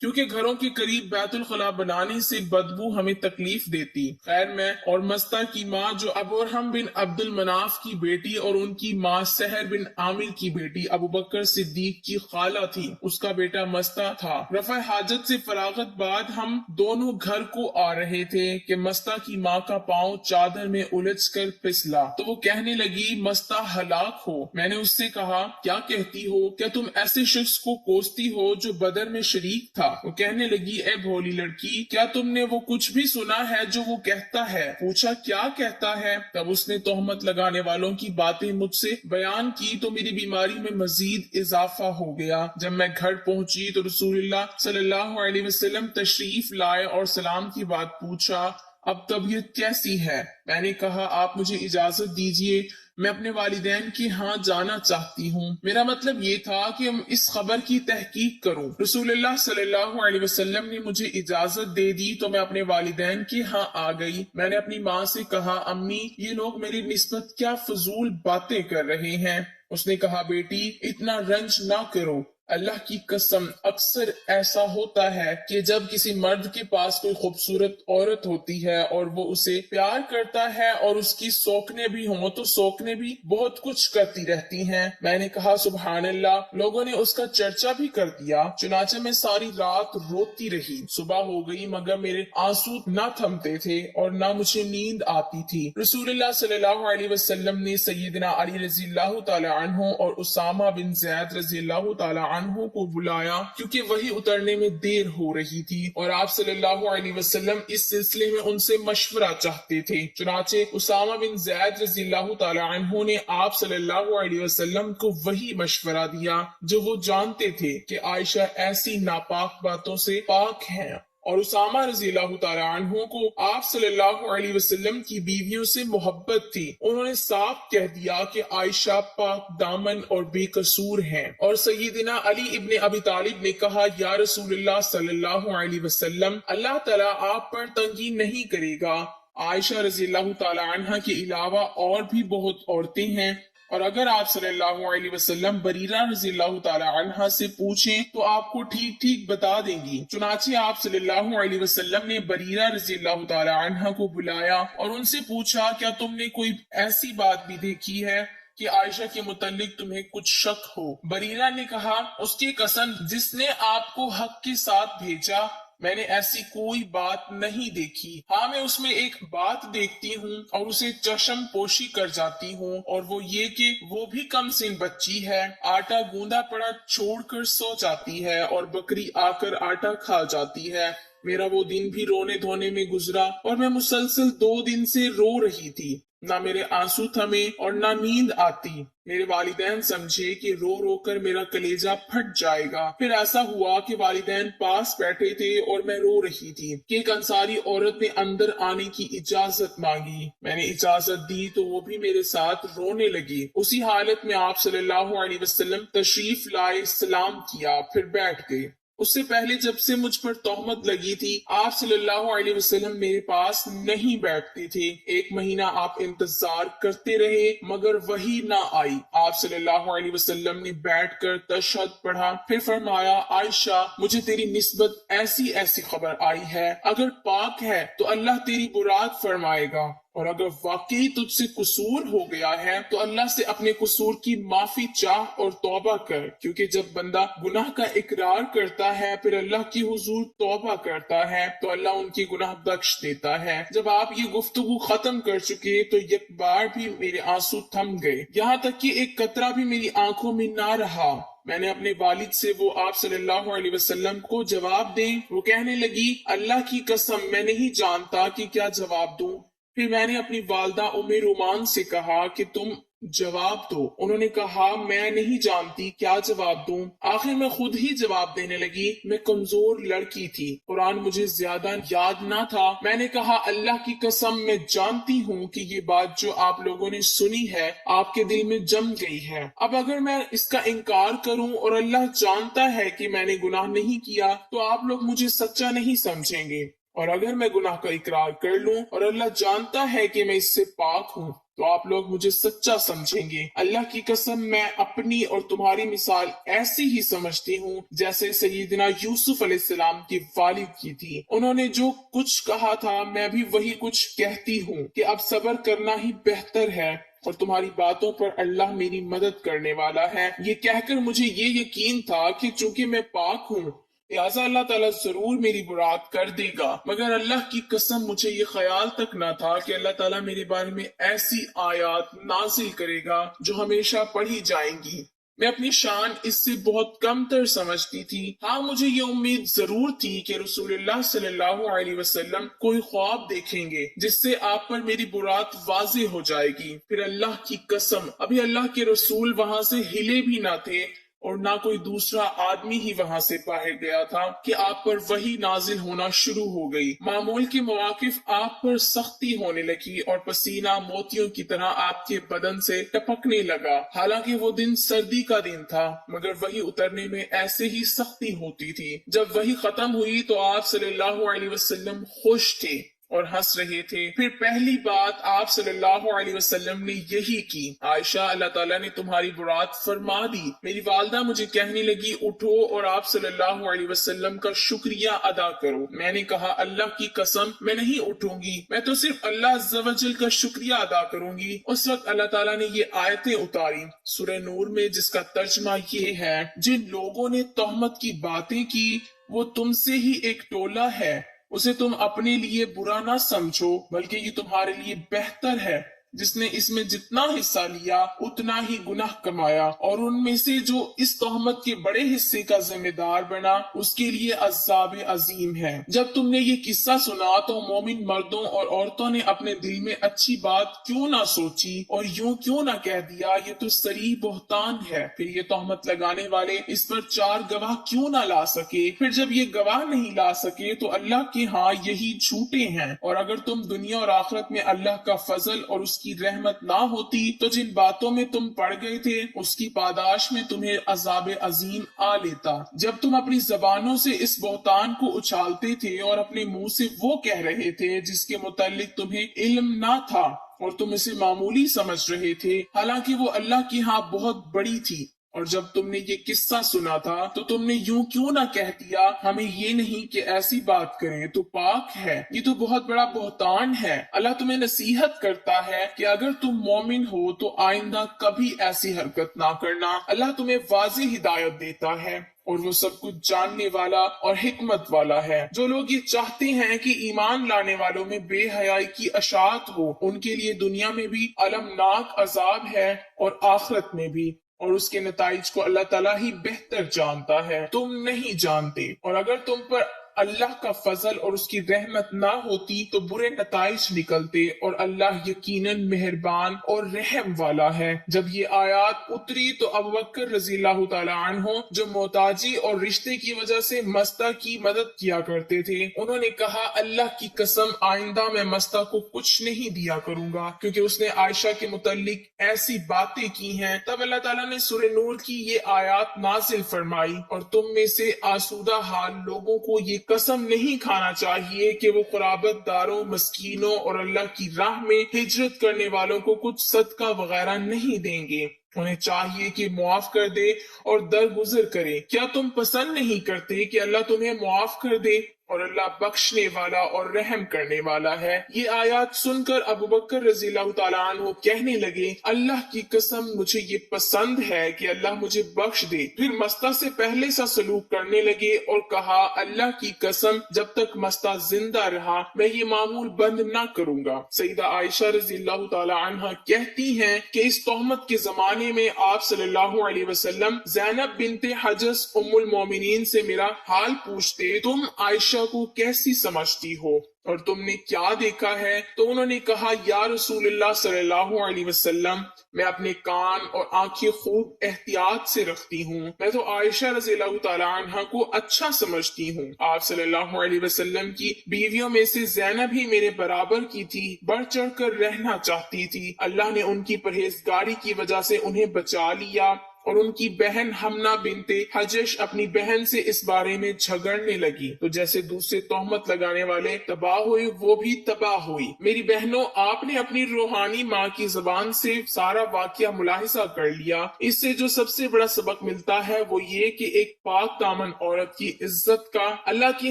کیونکہ گھروں کے قریب بیت الخلاء بنانے سے بدبو ہمیں تکلیف دیتی۔ خیر میں اور مستہ کی ماں جو ابورہم بن عبد المناف کی بیٹی اور ان کی ماں سحر بن عامر کی بیٹی ابو بکر صدیق کی خالہ تھی، اس کا بیٹا مستہ تھا۔ رفع حاجت سے فراغت بعد ہم دونوں گھر کو آ رہے تھے کہ مستہ کی ماں کا پاؤں چادر میں الجھ کر پھسلا تو وہ کہنے لگی مستہ ہلاک ہو۔ میں نے اس سے کہا کیا کہتی ہو؟ کیا تم ایسے شخص کو کوستی ہو جو بدر میں شریک تھا؟ وہ کہنے لگی اے بھولی لڑکی، کیا تم نے وہ کچھ بھی سنا ہے جو وہ کہتا ہے؟ پوچھا کیا کہتا ہے؟ تب اس نے تہمت لگانے والوں کی باتیں مجھ سے بیان کی تو میری بیماری میں مزید اضافہ ہو گیا۔ جب میں گھر پہنچی تو رسول اللہ صلی اللہ علیہ وسلم تشریف لائے اور سلام کی بات پوچھا، اب طبیعت کیسی ہے؟ میں نے کہا آپ مجھے اجازت دیجیے، میں اپنے والدین کے ہاں جانا چاہتی ہوں۔ میرا مطلب یہ تھا کہ اس خبر کی تحقیق کروں۔ رسول اللہ صلی اللہ علیہ وسلم نے مجھے اجازت دے دی تو میں اپنے والدین کے ہاں آ گئی۔ میں نے اپنی ماں سے کہا امی یہ لوگ میری نسبت کیا فضول باتیں کر رہے ہیں؟ اس نے کہا بیٹی اتنا رنج نہ کرو، اللہ کی قسم اکثر ایسا ہوتا ہے کہ جب کسی مرد کے پاس کوئی خوبصورت عورت ہوتی ہے اور وہ اسے پیار کرتا ہے اور اس کی سوکنے بھی ہوں تو سوکنے بھی بہت کچھ کرتی رہتی ہیں۔ میں نے کہا سبحان اللہ، لوگوں نے اس کا چرچا بھی کر دیا، چنانچہ میں ساری رات روتی رہی۔ صبح ہو گئی مگر میرے آنسو نہ تھمتے تھے اور نہ مجھے نیند آتی تھی۔ رسول اللہ صلی اللہ علیہ وسلم نے سیدنا علی رضی اللہ تعالی عنہ اور اسامہ بن زید رضی اللہ تعالی عنہ کو بلایا کیونکہ وہی اترنے میں دیر ہو رہی تھی اور آپ صلی اللہ علیہ وسلم اس سلسلے میں ان سے مشورہ چاہتے تھے۔ چنانچہ اسامہ بن زید رضی اللہ تعالی عنہ نے آپ صلی اللہ علیہ وسلم کو وہی مشورہ دیا جو وہ جانتے تھے کہ عائشہ ایسی ناپاک باتوں سے پاک ہیں، اور اسامہ رضی اللہ تعالی عنہ کو آپ صلی اللہ علیہ وسلم کی بیویوں سے محبت تھی۔ انہوں نے صاف کہہ دیا کہ عائشہ پاک دامن اور بے قصور ہیں، اور سیدنا علی ابن ابی طالب نے کہا یا رسول اللہ صلی اللہ علیہ وسلم، اللہ تعالیٰ آپ پر تنگی نہیں کرے گا، عائشہ رضی اللہ تعالی عنہ کے علاوہ اور بھی بہت عورتیں ہیں، اور اگر آپ صلی اللہ علیہ وسلم بریرہ رضی اللہ تعالی عنہ سے پوچھیں تو آپ کو ٹھیک ٹھیک بتا دیں گی۔ چنانچہ آپ صلی اللہ علیہ وسلم نے بریرہ رضی اللہ تعالی عنہ کو بلایا اور ان سے پوچھا کیا تم نے کوئی ایسی بات بھی دیکھی ہے کہ عائشہ کے متعلق تمہیں کچھ شک ہو؟ بریرہ نے کہا اس کی قسم جس نے آپ کو حق کے ساتھ بھیجا، میں نے ایسی کوئی بات نہیں دیکھی۔ ہاں میں اس میں ایک بات دیکھتی ہوں اور اسے چشم پوشی کر جاتی ہوں، اور وہ یہ کہ وہ بھی کم سن بچی ہے، آٹا گوندا پڑا چھوڑ کر سو جاتی ہے اور بکری آ کر آٹا کھا جاتی ہے۔ میرا وہ دن بھی رونے دھونے میں گزرا اور میں مسلسل 2 دن سے رو رہی تھی، نہ میرے آنسو تھمے اور نہ نیند آتی۔ میرے والدین سمجھے کہ رو رو کر میرا کلیجہ پھٹ جائے گا۔ پھر ایسا ہوا کہ والدین پاس بیٹھے تھے اور میں رو رہی تھی کہ ایک انصاری عورت نے اندر آنے کی اجازت مانگی۔ میں نے اجازت دی تو وہ بھی میرے ساتھ رونے لگی۔ اسی حالت میں آپ صلی اللہ علیہ وسلم تشریف لائے، سلام کیا، پھر بیٹھ گئے۔ اس سے پہلے جب سے مجھ پر تہمت لگی تھی آپ صلی اللہ علیہ وسلم میرے پاس نہیں بیٹھتے تھے۔ 1 مہینہ آپ انتظار کرتے رہے مگر وہی نہ آئی۔ آپ صلی اللہ علیہ وسلم نے بیٹھ کر تشہد پڑھا، پھر فرمایا عائشہ مجھے تیری نسبت ایسی ایسی خبر آئی ہے، اگر پاک ہے تو اللہ تیری برات فرمائے گا، اور اگر واقعی تجھ سے قصور ہو گیا ہے تو اللہ سے اپنے قصور کی معافی چاہ اور توبہ کر، کیونکہ جب بندہ گناہ کا اقرار کرتا ہے پھر اللہ کی حضور توبہ کرتا ہے تو اللہ ان کی گناہ بخش دیتا ہے۔ جب آپ یہ گفتگو ختم کر چکے تو یک بار بھی میرے آنسو تھم گئے، یہاں تک کہ ایک قطرہ بھی میری آنکھوں میں نہ رہا۔ میں نے اپنے والد سے وہ آپ صلی اللہ علیہ وسلم کو جواب دیں، وہ کہنے لگی اللہ کی قسم میں نہیں جانتا کہ کیا جواب دوں۔ پھر میں نے اپنی والدہ ام رومان سے کہا کہ تم جواب دو۔ انہوں نے کہا میں نہیں جانتی کیا جواب دوں۔ آخر میں خود ہی جواب دینے لگی، میں کمزور لڑکی تھی، قرآن مجھے زیادہ یاد نہ تھا۔ میں نے کہا اللہ کی قسم میں جانتی ہوں کہ یہ بات جو آپ لوگوں نے سنی ہے آپ کے دل میں جم گئی ہے۔ اب اگر میں اس کا انکار کروں اور اللہ جانتا ہے کہ میں نے گناہ نہیں کیا تو آپ لوگ مجھے سچا نہیں سمجھیں گے، اور اگر میں گناہ کا اقرار کر لوں اور اللہ جانتا ہے کہ میں اس سے پاک ہوں تو آپ لوگ مجھے سچا سمجھیں گے۔ اللہ کی قسم میں اپنی اور تمہاری مثال ایسی ہی سمجھتی ہوں جیسے سیدنا یوسف علیہ السلام کے والد کی تھی۔ انہوں نے جو کچھ کہا تھا میں بھی وہی کچھ کہتی ہوں کہ اب صبر کرنا ہی بہتر ہے اور تمہاری باتوں پر اللہ میری مدد کرنے والا ہے۔ یہ کہہ کر مجھے یہ یقین تھا کہ چونکہ میں پاک ہوں لہٰذا اللہ تعالیٰ ضرور میری برات کر دے گا، مگر اللہ کی قسم مجھے یہ خیال تک نہ تھا کہ اللہ تعالیٰ میرے بارے میں ایسی آیات نازل کرے گا جو ہمیشہ پڑھی جائیں گی۔ میں اپنی شان اس سے بہت کم تر سمجھتی تھی۔ ہاں مجھے یہ امید ضرور تھی کہ رسول اللہ صلی اللہ علیہ وسلم کوئی خواب دیکھیں گے جس سے آپ پر میری برات واضح ہو جائے گی۔ پھر اللہ کی قسم ابھی اللہ کے رسول وہاں سے ہلے بھی نہ تھے اور نہ کوئی دوسرا آدمی ہی وہاں سے باہر گیا تھا کہ آپ پر وحی نازل ہونا شروع ہو گئی۔ معمول کے مواقف آپ پر سختی ہونے لگی اور پسینہ موتیوں کی طرح آپ کے بدن سے ٹپکنے لگا۔ حالانکہ وہ دن سردی کا دن تھا مگر وحی اترنے میں ایسے ہی سختی ہوتی تھی۔ جب وحی ختم ہوئی تو آپ صلی اللہ علیہ وسلم خوش تھے اور ہنس رہے تھے۔ پھر پہلی بات آپ صلی اللہ علیہ وسلم نے یہی کی، عائشہ اللہ تعالیٰ نے تمہاری برات فرما دی۔ میری والدہ مجھے کہنے لگی اٹھو اور آپ صلی اللہ علیہ وسلم کا شکریہ ادا کرو۔ میں نے کہا اللہ کی قسم میں نہیں اٹھوں گی، میں تو صرف اللہ عز و جل کا شکریہ ادا کروں گی۔ اس وقت اللہ تعالیٰ نے یہ آیتیں اتاری سورہ نور میں جس کا ترجمہ یہ ہے، جن لوگوں نے تہمت کی باتیں کی وہ تم سے ہی ایک ٹولہ ہے، اسے تم اپنے لیے برا نہ سمجھو بلکہ یہ تمہارے لیے بہتر ہے۔ جس نے اس میں جتنا حصہ لیا اتنا ہی گناہ کمایا، اور ان میں سے جو اس تہمت کے بڑے حصے کا ذمہ دار بنا اس کے لیے عذاب عظیم ہے۔ جب تم نے یہ قصہ سنا تو مومن مردوں اور عورتوں نے اپنے دل میں اچھی بات کیوں نہ سوچی اور یوں کیوں نہ کہہ دیا یہ تو صریح بہتان ہے۔ پھر یہ تہمت لگانے والے اس پر 4 گواہ کیوں نہ لا سکے؟ پھر جب یہ گواہ نہیں لا سکے تو اللہ کے ہاں یہی جھوٹے ہیں۔ اور اگر تم دنیا اور آخرت میں اللہ کا فضل اور اس کی رحمت نہ ہوتی تو جن باتوں میں تم پڑ گئے تھے اس کی پاداش میں تمہیں عذاب عظیم آ لیتا۔ جب تم اپنی زبانوں سے اس بہتان کو اچھالتے تھے اور اپنے منہ سے وہ کہہ رہے تھے جس کے متعلق تمہیں علم نہ تھا اور تم اسے معمولی سمجھ رہے تھے حالانکہ وہ اللہ کی ہاں بہت بڑی تھی، اور جب تم نے یہ قصہ سنا تھا تو تم نے یوں کیوں نہ کہہ دیا ہمیں یہ نہیں کہ ایسی بات کریں تو پاک ہے، یہ تو بہت بڑا بہتان ہے۔ اللہ تمہیں نصیحت کرتا ہے کہ اگر تم مومن ہو تو آئندہ کبھی ایسی حرکت نہ کرنا۔ اللہ تمہیں واضح ہدایت دیتا ہے اور وہ سب کچھ جاننے والا اور حکمت والا ہے۔ جو لوگ یہ چاہتے ہیں کہ ایمان لانے والوں میں بے حیائی کی اشاعت ہو ان کے لیے دنیا میں بھی المناک عذاب ہے اور آخرت میں بھی، اور اس کے نتائج کو اللہ تعالیٰ ہی بہتر جانتا ہے، تم نہیں جانتے۔ اور اگر تم پر اللہ کا فضل اور اس کی رحمت نہ ہوتی تو برے نتائج نکلتے، اور اللہ یقیناً مہربان اور رحم والا ہے۔ جب یہ آیات اتری تو ابوبکر رضی اللہ تعالیٰ عنہ جو محتاجی اور رشتے کی وجہ سے مستہ کی مدد کیا کرتے تھے انہوں نے کہا اللہ کی قسم آئندہ میں مستہ کو کچھ نہیں دیا کروں گا کیونکہ اس نے عائشہ کے متعلق ایسی باتیں کی ہیں۔ تب اللہ تعالیٰ نے سورہ نور کی یہ آیات نازل فرمائی، اور تم میں سے آسودہ حال لوگوں کو یہ قسم نہیں کھانا چاہیے کہ وہ قرابت داروں، مسکینوں اور اللہ کی راہ میں ہجرت کرنے والوں کو کچھ صدقہ وغیرہ نہیں دیں گے۔ انہیں چاہیے کہ معاف کر دے اور درگزر کرے۔ کیا تم پسند نہیں کرتے کہ اللہ تمہیں معاف کر دے؟ اور اللہ بخشنے والا اور رحم کرنے والا ہے۔ یہ آیات سن کر ابوبکر رضی اللہ تعالیٰ عنہ کہنے لگے اللہ کی قسم مجھے یہ پسند ہے کہ اللہ مجھے بخش دے۔ پھر مستہ سے پہلے سا سلوک کرنے لگے اور کہا اللہ کی قسم جب تک مستہ زندہ رہا میں یہ معمول بند نہ کروں گا۔ سیدہ عائشہ رضی اللہ تعالیٰ عنہ کہتی ہیں کہ اس تہمت کے زمانے میں آپ صلی اللہ علیہ وسلم زینب بنت حجس ام المومنین سے میرا حال پوچھتے، تم عائشہ کو کیسی سمجھتی ہو اور تم نے کیا دیکھا ہے؟ تو انہوں نے کہا یا رسول اللہ صلی اللہ علیہ وسلم میں اپنے کان اور آنکھیں خوب احتیاط سے رکھتی ہوں، میں تو عائشہ رضی اللہ تعالیٰ عنہ کو اچھا سمجھتی ہوں۔ آپ صلی اللہ علیہ وسلم کی بیویوں میں سے زینب ہی میرے برابر کی تھی، بڑھ چڑھ کر رہنا چاہتی تھی، اللہ نے ان کی پرہیزگاری کی وجہ سے انہیں بچا لیا اور ان کی بہن حمنا بنت حجش اپنی بہن سے اس بارے میں جھگڑنے لگی، تو جیسے دوسرے تہمت لگانے والے تباہ ہوئے وہ بھی تباہ ہوئی۔ میری بہنوں، آپ نے اپنی روحانی ماں کی زبان سے سارا واقعہ ملاحظہ کر لیا۔ اس سے جو سب سے بڑا سبق ملتا ہے وہ یہ کہ ایک پاک دامن عورت کی عزت کا اللہ کے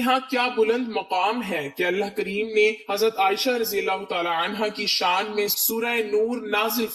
ہاں کیا بلند مقام ہے کہ اللہ کریم نے حضرت عائشہ رضی اللہ تعالی عنہا کی شان میں سورہ نور نازل